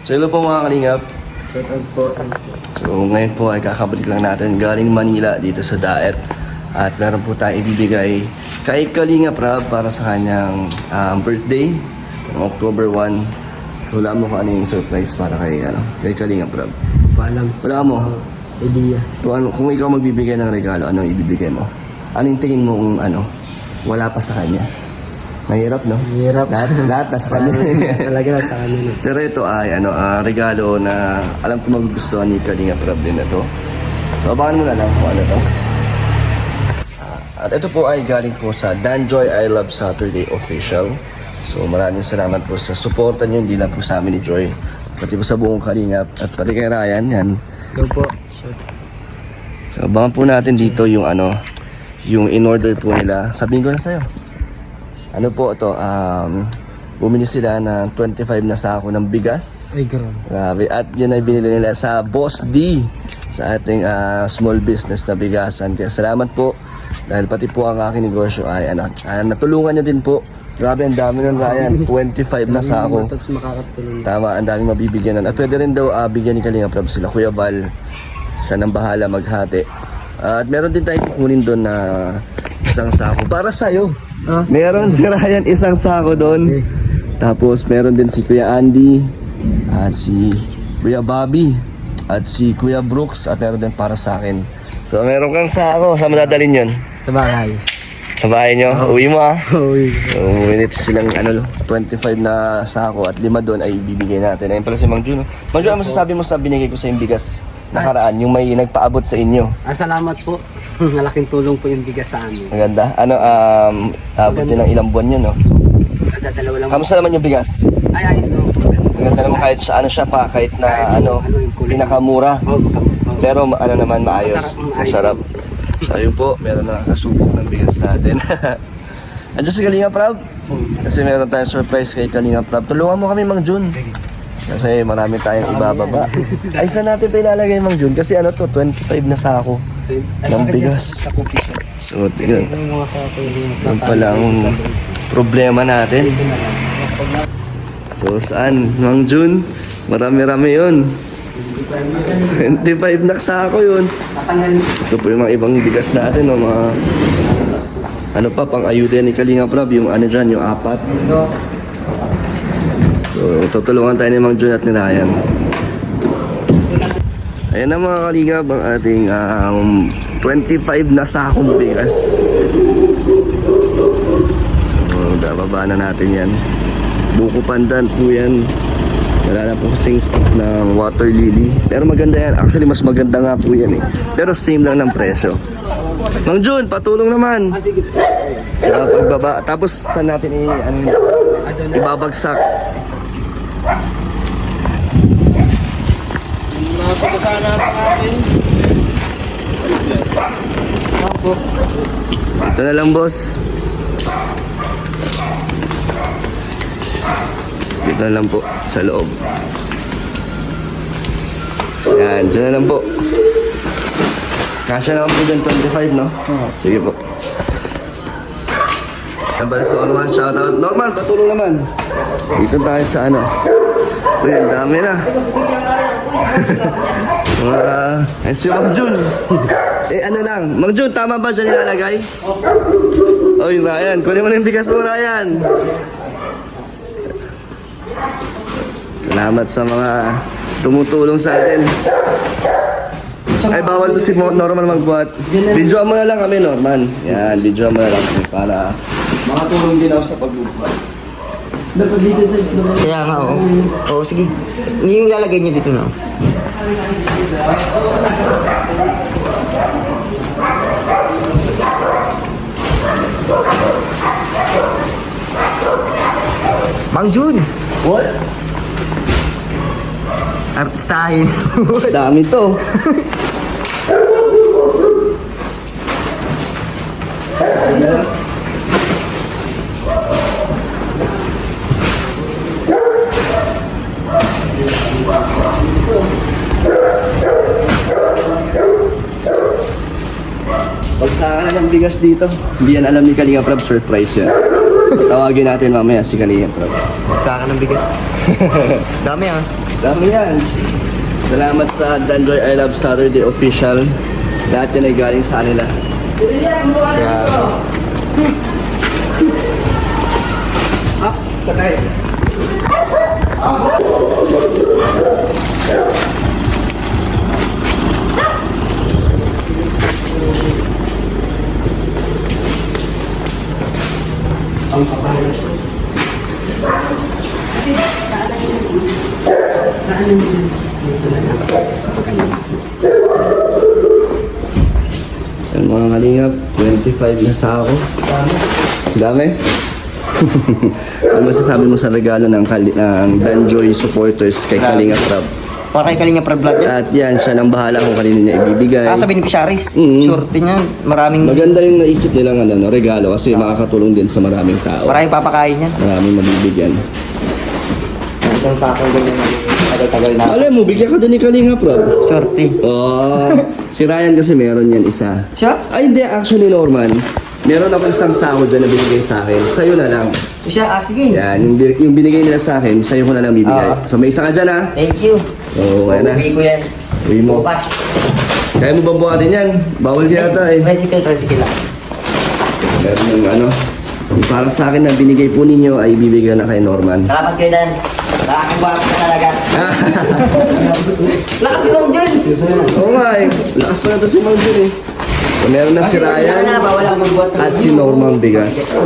So hello po mga kalingap. Shout out po. So ngayon po ay kakabalik lang natin galing Manila dito sa Daet. At meron po tayong ibibigay kay Kalingap Rab para sa kanyang birthday, October 1. So wala mo kung ano yung surprise para kay Kalingap Rab. Paalam. Wala mo? Idea. Kung ikaw magbibigay ng regalo, ano ibibigay mo? Anong tingin mo kung wala pa sa kanya? Mahirap, no? Mahirap. Lahat nasa kanya. Talaga na sa kanya. No? Pero ito ay regalo na alam ko magugustuhan ni Kalingap Rab din na to. So abangan mo na lang kung ano to. At ito po ay galing po sa Danjoy I Love Saturday Official. So maraming salamat po sa suporta niyo, hindi lang po sa amin ni Joy, pati po sa buong Kalingap at pati kay Ryan yan. Go po. Shoot. So abangan po natin dito yung yung in-order po nila. Sabihin ko na sa'yo. Ano po ito, bumili sila ng 25 na sako ng bigas. Ay, grabe. Grabe. At yun ay binili nila sa Boss D, sa ating small business na bigasan. Kaya salamat po. Dahil pati po ang aking negosyo ay natulungan nyo din po. Grabe, ang dami nun, Ryan. 25 na sako. Makakatulong. Tama, ang dami mabibigyan nun. At pwede rin daw bigyan ni Kalingap Rab sila. Kuya Bal, siya nang bahala maghati. At meron din tayong kukunin doon na isang sako para sa'yo. Meron si Ryan isang sako doon. Tapos meron din si Kuya Andy at si Kuya Bobby at si Kuya Brooks at meron din para sa akin. So meron kang sako. Saan mo dadalhin yun? Sa bahay. Sa bahay nyo? Uwi mo Uy. So minit silang 25 na sako at 5 doon ay ibibigay natin. Ayun pala si Mang Jun. Mang Jun, ano masasabi mo sa binigay ko sa yung bigas nakaraan? Yung may nagpaabot sa inyo. Salamat po. Malaking tulong po yung bigas sa amin. Maganda. Abot din ng ilang buwan yun, no? Dalawa lang. Kamusta naman yung bigas? Ay, ayos. Maganda naman kahit sa siya pa, kahit na yung kulay. pinakamura. Pero naman maayos. Masarap. Masarap. So ayun po, meron na nakasubok ng bigas natin. Andiyan si Kalingap Rab. Kasi meron tayong surprise kay Kalingap Rab. Tulungan mo kami, Mang Jun. Kasi marami tayong ibababa. Ay, saan natin ito ilalagay, Mang Jun? Kasi 25 na sako ng bigas. So, tignan. Yan pala ang problema natin. So, saan? Mang Jun, marami-rami yun. 25 na sako yun. Ito po yung mga ibang bigas natin. Mga pang ayuda ni Kalingap Rab. Yung dyan, yung 4. So, tutulungan tayo ni Mang Jun at ni Ryan. Ayan na mga Kalingap, ang ating 25 na sakong bigas. So, bababa na natin yan. Buko pandan po yan. Wala na po kasing stock ng water lily. Pero maganda yan. Actually, mas maganda nga po yan eh. Pero same lang ng presyo. Mang Jun, patulong naman. Sa pagbaba. Tapos, saan natin ibabagsak? Nasa ko sana natin. Ito na lang, boss. Dito na lang po, sa loob. Yan, dyan na lang po. Kasya naman po dyan, 25, no? Sige po. Yan pala sa Norman, shoutout. Norman, patulong naman. Dito tayo sa Uy, ang dami na. Ay, si Mang Jun. Mang Jun, tama ba dyan nilalagay? Oy, Ryan, kunin mo na yung bigas mo, Ryan. Salamat sa mga tumutulong sa atin. Ay, bawal to si Norman magbuhat. Videoan mo na lang kami, Norman. Yan, videoan mo na lang kami para makatulong din ako sa pagbubuhat. Kaya nga, oo. Oo, sige. Yung lalagay niyo dito na. Mang Jun! What? Artistahin. Dami to. Bagsakan na ng bigas dito. Hindi yan alam ni Kalingap Rab, surprise yan. Tawagin natin mamaya si Kalingap Rab. Saka ng bigas. Dami ah. Dami yan. Salamat sa Danjoy I Love Saturday official. Lahat yan ay galing sa kanila. Patay. Ang mga kalingap, 25 na sa ako. Dami. Ano masasabi mo sa regalo ng Danjoy supporters kay Kalingap Prab? Para kay Kalinga Prab Vlog yan. At yan, siya nang bahala kung kanino niya ibibigay. Sa beneficiaries. Mm. Shorty niyan. Maraming Maganda yung naisip nilang regalo kasi makakatulong din sa maraming tao. maraming papakain yan. Maraming mabibigyan. Isang sakong ganyan na tagal-tagal na. Alam mo, bigyan ka din ni Kalingap Prab. Shorty. Oh, si Ryan kasi meron yan isa. Siya? Ay hindi, actually Norman. Meron ako isang sahod dyan na binigay sa akin. Sa'yo na lang. Siya, sige. Yan, yung binigay nila sa akin, sa'yo ko na lang bibigay. So may isa ka dyan ha. Thank you. Oo, kaya na. Uwi ko yan. Uwi mo. Bukas. Kaya mo ba buhatin yan? Bawal yata eh. Tricycle lang. Meron yung yung para sa akin na binigay po ninyo ay bibigyan na kay Norman. Salamat kayo Dan. Nakakagwapo ka talaga. Lakas si Mang Jun. Oo nga eh. Lakas pa na ito si Mang Jun eh. So, meron na si Ryan Bawal ako magbuhat. at si Norman Bigas.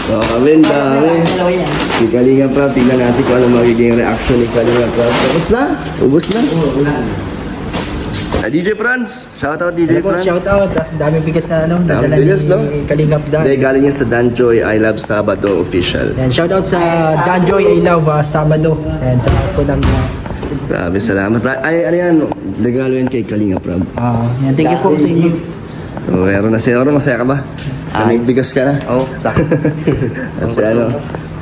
So, kami, dami. Dalawa yan. Si Kalinga Prab, tingnan natin kung ano magiging reaction ni Kalinga Prab. Tapos na? Ubus na? DJ Franz! Shoutout DJ Franz! Shout out, daming bigas na Daming dadala bigas, no? ni Kalingap Dan. Hindi, galing yan sa Danjoy I Love Sabado official. Yan, shout out sa Danjoy I Love Sabado. Yan, sa Kunam. Grabe, salamat. Ay, ano yan? Regalo yan kay Kalinga Prab. Yan, thank you po sa inyo. So, meron na si Norman. Masaya ka ba? May bigas ka na? Oo. At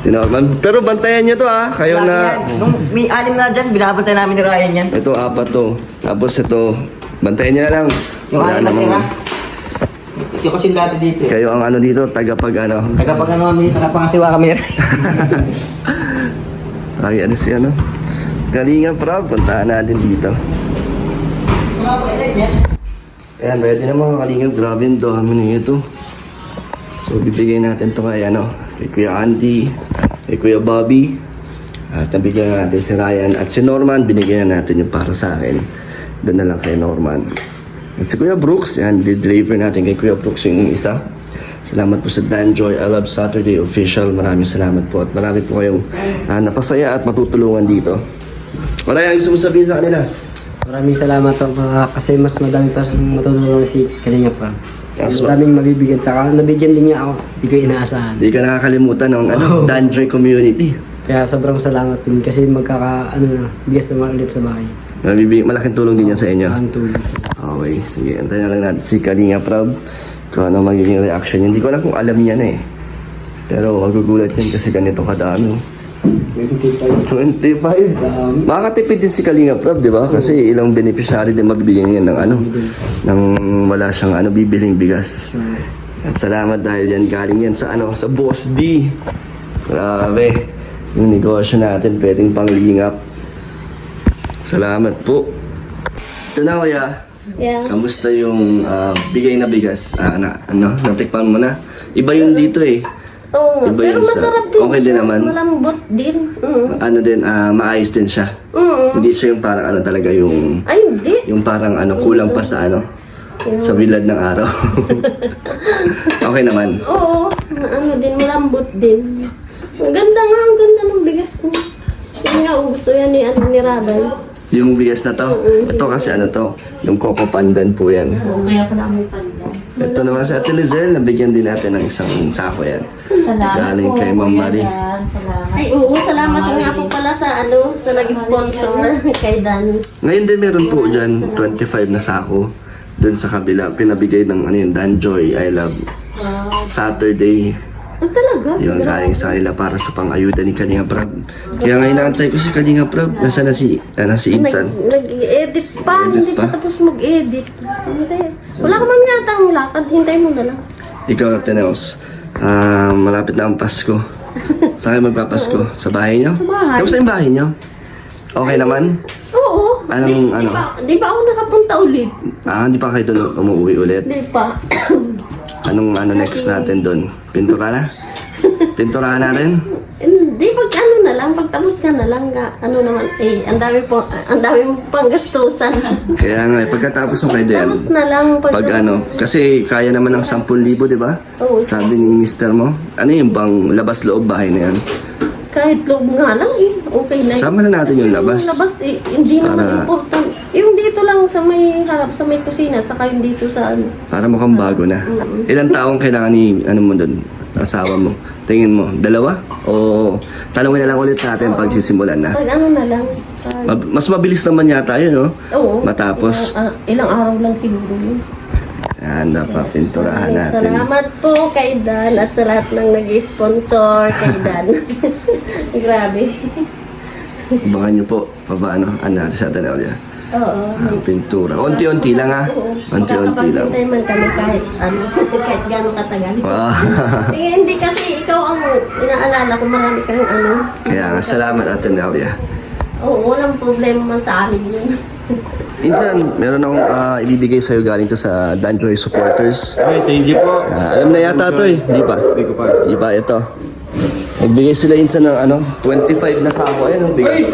si Norman. Pero bantayan nyo to ha. Kayo na... Nung may anim na dyan, binabantay namin ni Ryan yan. Ito, apat to. Tapos ito, bantayan nyo na lang. Yung Wala anim na namang- tira. Ito kasi dati dito eh. Kayo ang ano dito, tagapag ano. Tagapag ano kami, tagapangasiwa kami. Ay, ano si ano? Kalinga Prab, puntahan natin dito. Ayan, ready na mga kalingap. Grabe yung dami na ito. So, bibigay natin to kay ano, kay Kuya Andy, kay Kuya Bobby. At nabigyan natin si Ryan at si Norman, binigyan na natin yung para sa akin. Doon na lang kay Norman. At si Kuya Brooks, yan, deliver natin kay Kuya Brooks yung isa. Salamat po sa Danjoy I Love Saturday official. Maraming salamat po at marami po kayong napasaya at matutulungan dito. Ryan, gusto mo sabihin sa kanila? Maraming salamat po kasi mas madami pa sa matutulungan si Kalingap pa. Yes, Maraming mabibigyan. Saka nabigyan din niya ako. Hindi ko inaasahan. Hindi ka nakakalimutan ng Danjoy community. Kaya sobrang salamat din kasi bigas naman ulit sa bahay. Malaking tulong din yan sa inyo. Ang tulong. Okay, sige. Antayin na lang natin si Kalinga Prab kung ano magiging reaction niya. Hindi ko alam kung alam niya na eh. Pero magugulat yan kasi ganito kadami. 25. Makakatipid din si Kalinga Prab, di ba? Kasi ilang beneficiary din mabibigyan niya ng ng wala siyang bibiling bigas. At salamat dahil yan galing yan sa sa Boss D. Grabe. Yung negosyo natin pwedeng panglingap. Salamat po. Ito na kuya. Yes. Kamusta yung bigay na bigas? Natikpan mo na? Iba yun dito eh. Oo nga, Iba pero yun sa- masarap din okay din siya. naman. Malambot din. Ano din, maayos din siya. Hindi siya yung parang talaga yung Ay, hindi. yung parang kulang pa sa sa bilad ng araw. Okay naman. Oo, din, malambot din. Ang ganda ng bigas niya. Yun nga, gusto yan ni Rabay. Yung bigas na to, ito kasi to, yung Coco Pandan po yan. Kaya pa namin pandan. Ito naman sa Ate Lizelle, nabigyan din natin ng isang sako yan. Galing kay Ma'am Marie. Ay, oo, salamat nga po pala sa sa nag-sponsor kay Dan. Ngayon din meron po dyan, 25 na sako. Doon sa kabila, pinabigay ng Danjoy I Love Saturday. Ang talaga? Yun, galing sa kanila para sa pang-ayuda ni Kalinga Prab. Kaya ngayon naantay ko si Kalinga Prab. Nasaan na si Insan? Nag-edit pa, Edit hindi pa? pa tapos mag-edit. Wala ka man yata ang lakad, hintay mo na lang. Ikaw, Teneos. Malapit na ang Pasko. Saan kayo magpapasko? Sa bahay nyo? Sa bahay. Kamusta yung bahay nyo? Okay naman? Oo. Anong, ano? Di ba ako nakapunta ulit? Hindi pa kayo doon umuwi ulit? Di pa. Anong next natin doon? Pintura na? Pinturahan natin? Hindi, pag ano na lang, pagtapos ka na lang, ano naman, ang dami mo pang gastusan. Kaya nga, pagkatapos ng kayo din, Tapos na lang. pag ano, kasi kaya naman ng 10,000, di ba? Oo, Sabi ni mister mo. Ano yung bang labas-loob bahay na yan? kahit loob nga lang okay na yun. Sama na natin yung labas. Yung labas, hindi naman Para- important. Yung dito lang sa may harap, sa may kusina, saka yung dito sa ano. Para mukhang bago na. Ilang taong kailangan ni, ano mo doon, asawa mo? Tingin mo, 2? O tanongin na lang ulit natin pag sisimulan na. Pag ano na lang. Mas mabilis naman yata yun, no? Oo. Matapos. Ilang araw lang siguro yun. Yan, napapinturahan natin. Salamat po kay Dan at sa lahat ng nag-sponsor kay Dan. Grabe. Abangan nyo po, paano, natin sa Ateneo. Oo. Pintura. Unti-unti lang Unti-unti lang. Makakapagpintay man kami kahit ano, kahit gano'ng katagal. Hindi kasi ikaw ang inaalala ko, marami kang ano. Kaya nga, salamat Ateneo. Oo, walang problema man sa amin yun. Insan, meron akong ibibigay sa'yo galing to sa Danjoy supporters. Ay, thank you po. Alam na yata to eh. Di pa? Hindi ko pa. Di pa, ito. Nagbigay sila insan ng 25 na sako. Ayan, ang bigas.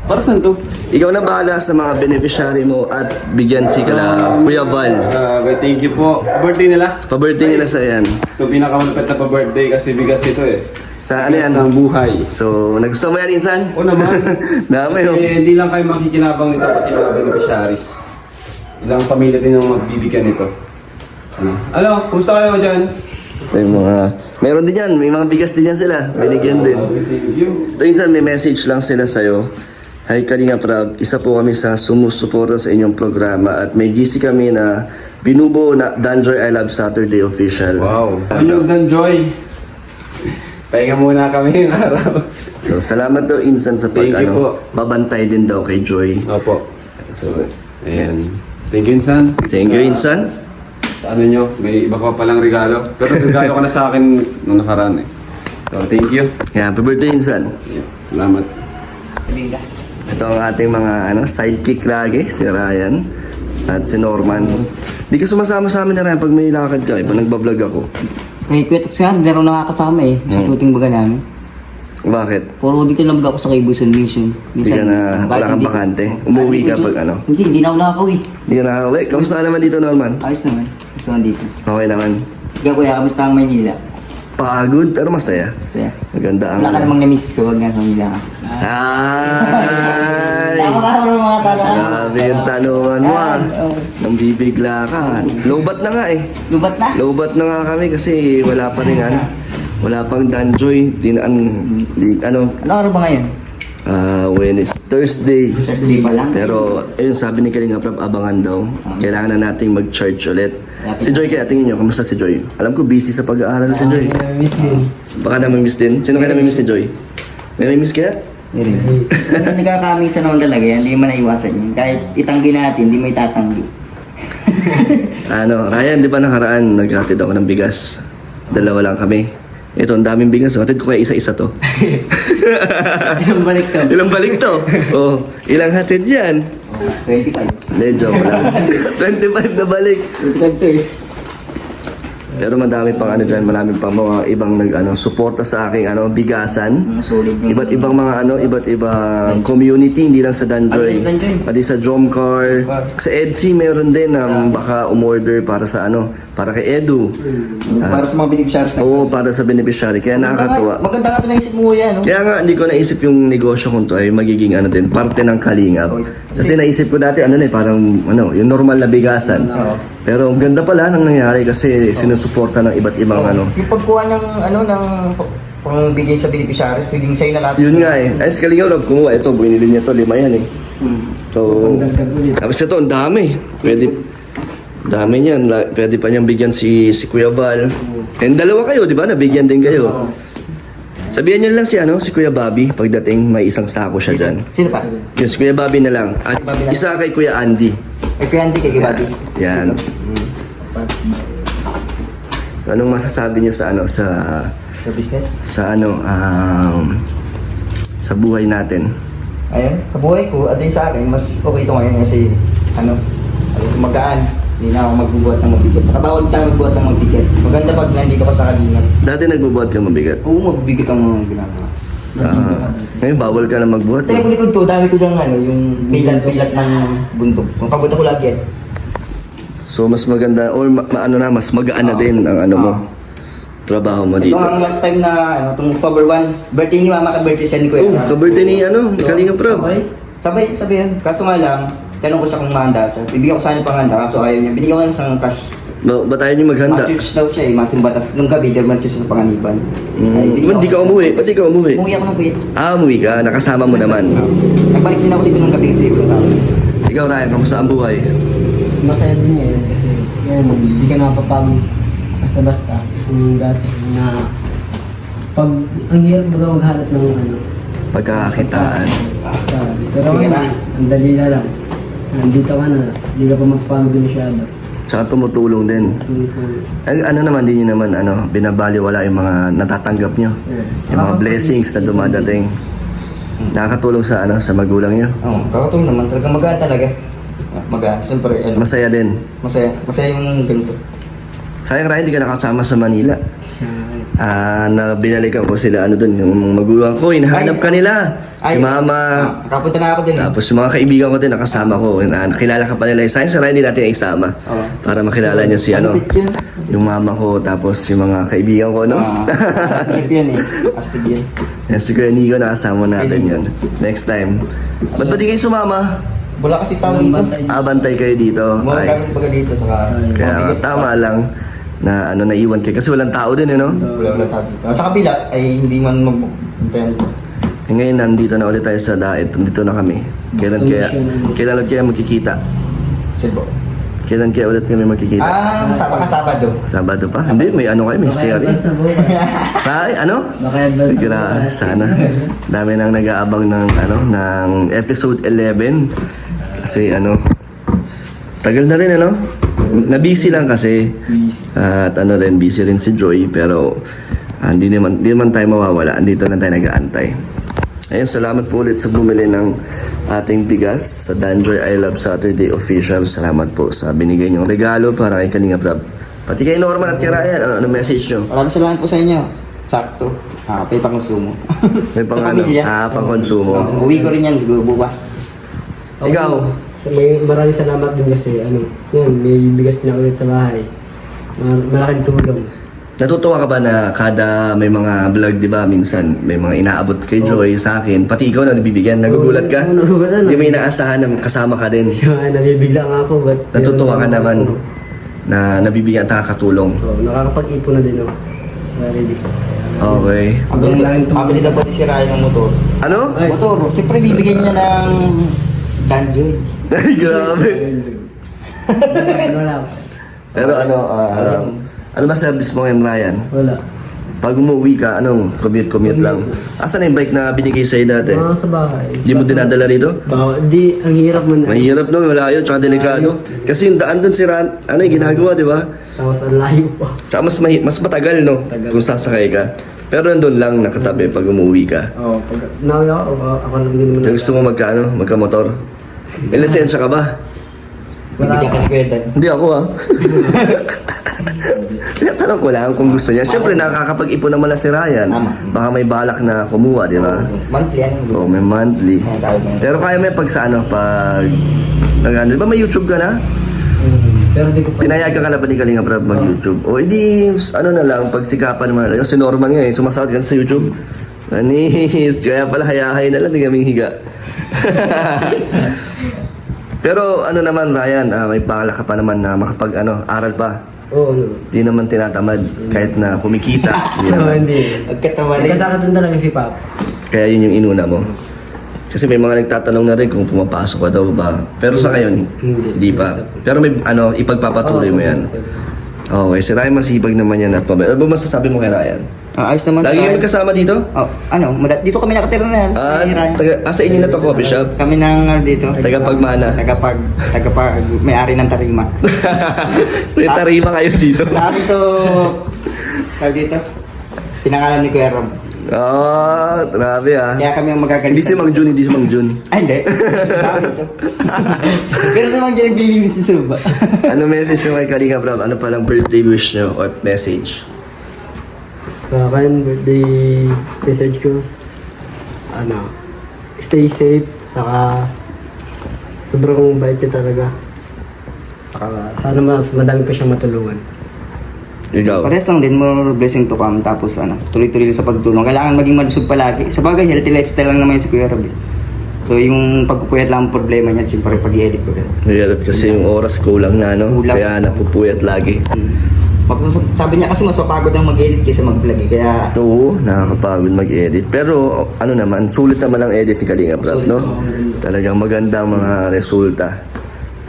Para saan to? Ikaw na bahala sa mga beneficiary mo at bigyan si Kuya Val. Okay, thank you po. Birthday nila. Pa-birthday nila sa yan. Ito pinakamalapit na pa-birthday kasi bigas ito eh. Sa ano yan? Bigas ng buhay. So, nagustuhan mo yan, insan? Oo naman. Dami, oh. Kasi hindi lang kayo makikinabang nito pati mga beneficiaries. Ilang pamilya din ang magbibigyan nito. Ano, kumusta kayo dyan? Ito yung mga... Meron din yan. May mga bigas din yan sila. Binigyan din. Okay, thank you. Ito insan, may message lang sila sa'yo. Hi Kalinga Prab, isa po kami sa sumusuporta sa inyong programa at may GC kami na binubuo na Danjoy I Love Saturday official. Wow. Ano Dan Joy? Pahinga muna kami yung araw. So salamat daw insan sa Thank you po. babantay din daw kay Joy. Opo. So, Ayan. Thank you, Insan. thank you insan. Sa ano nyo, may iba ka palang regalo. Pero regalo ka na sa akin nung nakaraan eh. So, thank you. Yeah, happy birthday insan. Yeah. Salamat. Ito ang ating mga sidekick lagi, si Ryan at si Norman. Di ka sumasama sa amin na Ryan pag may lakad ka, pag nagbablog ako. Kay Kuya Tex nga, meron nakakasama eh. Sa shooting baga namin. Bakit? Puro dito lang ako sa Kaibusan Mission. Di ka na, wala kang bakante. Umuwi ka pag ano. Hindi na ako nakakauwi. Di ka nakakauwi. Kamusta ka naman dito, Norman? Ayos naman. Gusto naman dito. Okay naman. Ikaw kuya, kamusta ang Maynila? Pagod pero masaya. Kaya, Maganda ang... wala ka namang na-miss ko, wag nga sa Maynila ka. Ay! Tama ka naman mga tanong. Grabe yung tanungan mo ah. Oo. Nang bibigla ka. Lowbat na nga eh. Lubat na? Lowbat na nga kami kasi wala pa rin wala pang Danjoy. Ano araw ba ngayon? Thursday. Saturday pa lang? Pero ayun sabi ni Kalinga Prab, abangan daw. Kailangan na nating mag-charge ulit. Si Joy kaya tingin nyo, kamusta si Joy? Alam ko busy sa pag-aaral si Joy. Miss din. Baka namimiss din. Sino kaya namimiss ni Joy? May namimiss kaya? Hindi rin. Nagkakamisa naman talaga yan, hindi mo naiwasan yan. Kahit itanggi natin, hindi mo itatanggi. Ryan, di ba nakaraan naghatid ako ng bigas? 2 lang kami. Ito, ang daming bigas. Hatid ko kaya isa-isa to. Ilang balik to? Ilang balik to? Oh, ilang hatid yan? 25. Hindi, joke lang. 25 na balik. 25 to eh. Pero madami pang dyan, marami pang mga ibang suporta sa aking bigasan. Solid yung... Iba't ibang mga iba't ibang community, hindi lang sa Danjoy. Alis Danjoy. Pati sa Jomcar. Sa EDC meron din na baka umorder para sa para kay Edu. Para sa mga beneficiaries na. Oo, para sa beneficiary. Kaya nakakatuwa. Maganda nga ito naisip mo yan, no? Kaya nga, hindi ko naisip yung negosyo kung to ay magiging din, parte ng Kalingap. Kasi naisip ko dati, parang, yung normal na bigasan. Pero ang ganda pala nang nangyari kasi sinusuporta ng iba't ibang Yung pagkuha ng pangbigay sa beneficiaries, pwedeng sa'yo na lahat. Yun nga eh. Ay, si Kalingap kumuha. Ito, binili niya to, 5 yan eh. So, tapos ito, ang dami. Dami niyan. Pwede pa niyang bigyan si Kuya Val. And 2 kayo, di ba? Nabigyan din kayo. Sabihan niyo lang si Kuya Bobby. Pagdating, may isang sako siya dyan. Sino pa? Yun, si Kuya Bobby na lang. At isa kay Kuya Andy. Ay, kaya hindi kay Gabati. Yan. Anong masasabi niyo sa ano Sa business. sa ano sa buhay natin? Ayun, sa buhay ko, at sa akin, mas okay ito ngayon kasi, magaan. Hindi na ako magbubuhat ng mabigat. Saka bawal sa magbuhat ng mabigat. Maganda pag nandito ka sa kalingan. Dati nagbubuhat ka mabigat. Oo, mabigat ang mga ginagawa. Ngayon bawal ka na magbuhat. Ito yung likod ko, dami ko dyan yung bilat-bilat ng bundok. Yung kabot ako lagi yan. So mas maganda or mas magaan na din ang ano mo trabaho mo Ito dito. ang last time na, itong October 1, birthday ni Mama, ka-birthday siya ni Kuya. Oh, ka-birthday ni Kalinga Prab. Sabay yan. Kaso nga lang, tanong ko siya kung mahanda siya. Ibigyan ko sa kanya panghanda, kaso ayaw niya. Binigyan ko lang siyang cash. Ba't ayaw niyo maghanda? Ma-church daw siya masimba. Tapos nung gabi, dermal siya sa panganiban. Ba't di ka umuwi? Ba't di ka umuwi? Umuwi ako ng kuya. Umuwi ka, nakasama mo naman. Nagbalik din ako dito nung gabi kasi wala tao. Ikaw Ryan, kamusta ang buhay? Masaya din ngayon kasi yan, hindi ka napapagod basta-basta. Yung dati na pag ang hirap ba maghanap ng ano. Pagkakakitaan. Pero ngayon, ang dali na lang. Nandito ka na, hindi ka pa magpapagod masyado. Tsaka tumutulong din. Ano naman din yun naman, binabaliwala yung mga natatanggap nyo. Yung mga blessings na dumadating. Nakakatulong sa sa magulang nyo. Oo, kakatulong naman. Talagang magaan talaga. Magaan. Siyempre, Masaya din. masaya. Masaya yung ganito. Sayang Ryan, hindi ka nakasama sa Manila. Na binalikan ko sila dun, yung magulang ko, hinahanap ka nila. Si Mama. Nakapunta na ako din. Tapos yung mga kaibigan ko din nakasama ko. Nakilala ka pa nila. Sayang sa Ryan, hindi natin isama. Oo. Para makilala niya si Malupit yun. yung mama ko, tapos yung mga kaibigan ko, no? Astig yun Astig yun. Yan, si Kuya Nico, nakasama natin yun. Next time. Ba't ba di kayo sumama? Wala kasi tao dito. Bantay kayo dito. Mga Ayos. gamit baga dito. Saka, Kaya tama lang na naiwan kayo. Kasi walang tao din, Wala tao dito. Sa kabila ay hindi man mag-puntayan. Ngayon, nandito na ulit tayo sa Daet. Nandito na kami. Kailan ulit kaya magkikita? Silbo. Kailan kaya ulit kami magkikita? Sabado. Sabado pa? Hindi, may kayo, may series. Sa, sana. Dami nang nag-aabang ng, ng episode 11. Kasi, tagal na rin, Na-busy lang kasi. At rin, busy rin si Joy. Pero, hindi naman tayo mawawala. Andito na tayo nag-aantay. Ayun, salamat po ulit sa bumili ng ating bigas sa Danjoy I Love Saturday Official. Salamat po sa binigay niyong regalo para kay Kalinga Prab. Pati kay Norman at kay Ryan, ano message nyo? Maraming salamat po sa inyo. Sakto. May pang-konsumo. May pang Sa pamilya. pang-konsumo. Uwi ko rin yan bukas. Ikaw? Maraming salamat din kasi yan, may bigas na ulit sa bahay. Malaking tulong. Natutuwa ka ba na kada may mga vlog, di ba, minsan may mga inaabot kay Joy sa akin, pati ikaw na nabibigyan, nagugulat ka? Oo, nagugulat. Hindi may inaasahan na kasama ka din. Nabibigla nga ako. Natutuwa ka naman na nabibigyan at nakakatulong. Nakakapag-ipon na din ako sa sarili ko. Okay. Pabili daw pati si Ryan ng motor. Ano? Motor. Siyempre bibigyan niya ng Danjoy. Ay, grabe. Wala. Pero ano ba service mo ngayon, Ryan? Wala. Pag umuwi ka, commute lang. Asan na yung bike na binigay sa'yo dati? Sa bahay. Di mo dinadala rito? Di, ang hirap mo na. Mahirap no, malayo, tsaka delikado. Kasi yung daan dun si Ran, yung ginagawa, di ba? Tapos ang layo pa. Tsaka mas matagal, no? Kung sasakay ka. Pero nandun lang, nakatabi pag umuwi ka. Oo, pag nawi ako lang din naman. Gusto mo magka-motor? May lisensya ka ba? Bibigyan ka ni Kuya Dan. Hindi ako Tinatanong ko lang kung gusto niya. Siyempre, nakakapag-ipon naman na si Ryan. Baka may balak na kumuha, di ba? Monthly Oo, may monthly. Pero kaya mo pag di ba may YouTube ka na? Pero di ko pa. Pinayagan ka na ba ni Kalinga Prab mag-YouTube? O edi, na lang, pagsikapan mo na. Yung si Norman nga sumasahod ka sa YouTube. Anis, kaya pala hayahay na lang, di kaming higa. Pero naman Ryan, may balak ka pa naman na aral pa. Oo, Di naman tinatamad kahit na kumikita. Di naman. Hindi. Magkatawa rin. Nagkasakit din talaga si Pap. Kaya yun yung inuna mo. Kasi may mga nagtatanong na rin kung pumapasok ka daw ba. Pero sa ngayon, hindi pa. Pero may ipagpapatuloy mo yan. Okay, si Ryan masipag naman yan at mabait. Ano ba masasabi mo kay Ryan? Ayos naman Lagi kami kasama dito? Oh, dito kami nakatira na. Sa inyo na to coffee shop? Kami nang dito. Tagapagmana. Tagapag may-ari ng tarima. May tarima kayo dito. Sa akin to, dito, pinangalan ni Kuya Rob. Grabe ah. Kaya kami ang magagalitan. Hindi si Mang Jun, hindi si Mang Jun. Ay, hindi. Sa akin to. Pero sa mga naglilinis sa suba. Ano message nyo kay Kalinga Prab? Ano palang birthday wish nyo or message? Sa akin, birthday message ko, stay safe, saka sobrang bait niya talaga. Saka sana mas madami pa siyang matulungan. Ikaw? Parehas lang din, more blessing to come. Tapos tuloy-tuloy sa pagtulong. Kailangan maging malusog palagi. Sa bagay, healthy lifestyle lang naman si Kuya Rob. So yung pagpupuyat lang ang problema niya, siyempre pag-i-edit ko rin. Mahirap kasi yung oras kulang na, no? Kulang. Kaya napupuyat lagi. Sabi niya kasi mas mapagod ang mag-edit kaysa mag-vlog eh. Kaya Oo, nakakapagod mag-edit. Pero ano naman, sulit naman ang edit ni Kalinga Prab, no? Talagang maganda ang mga resulta.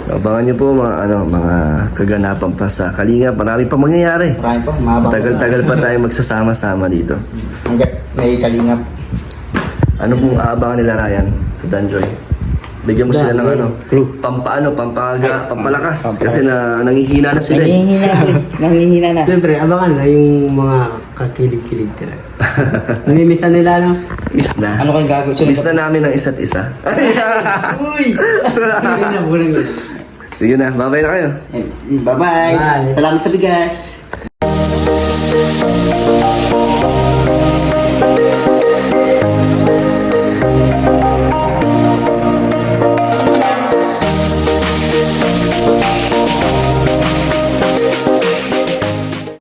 Abangan niyo po mga kaganapan pa sa Kalinga. Marami pa mangyayari. marami pa, mahaba. Tagal-tagal pa tayo magsasama-sama dito. Hanggat may kalingap. Ano pong aabangan nila Ryan sa Danjoy? Bigyan mo sila ng pampalakas. Kasi nangihina na sila. Nangihina na. Siyempre, abangan na yung mga kakilig-kilig talaga. Namimiss na nila, no? Miss na. Ano kayong gagawin? Miss na namin ang isa't isa. Uy! Sige na, babay na kayo. Bye-bye. Bye. Salamat sa bigas.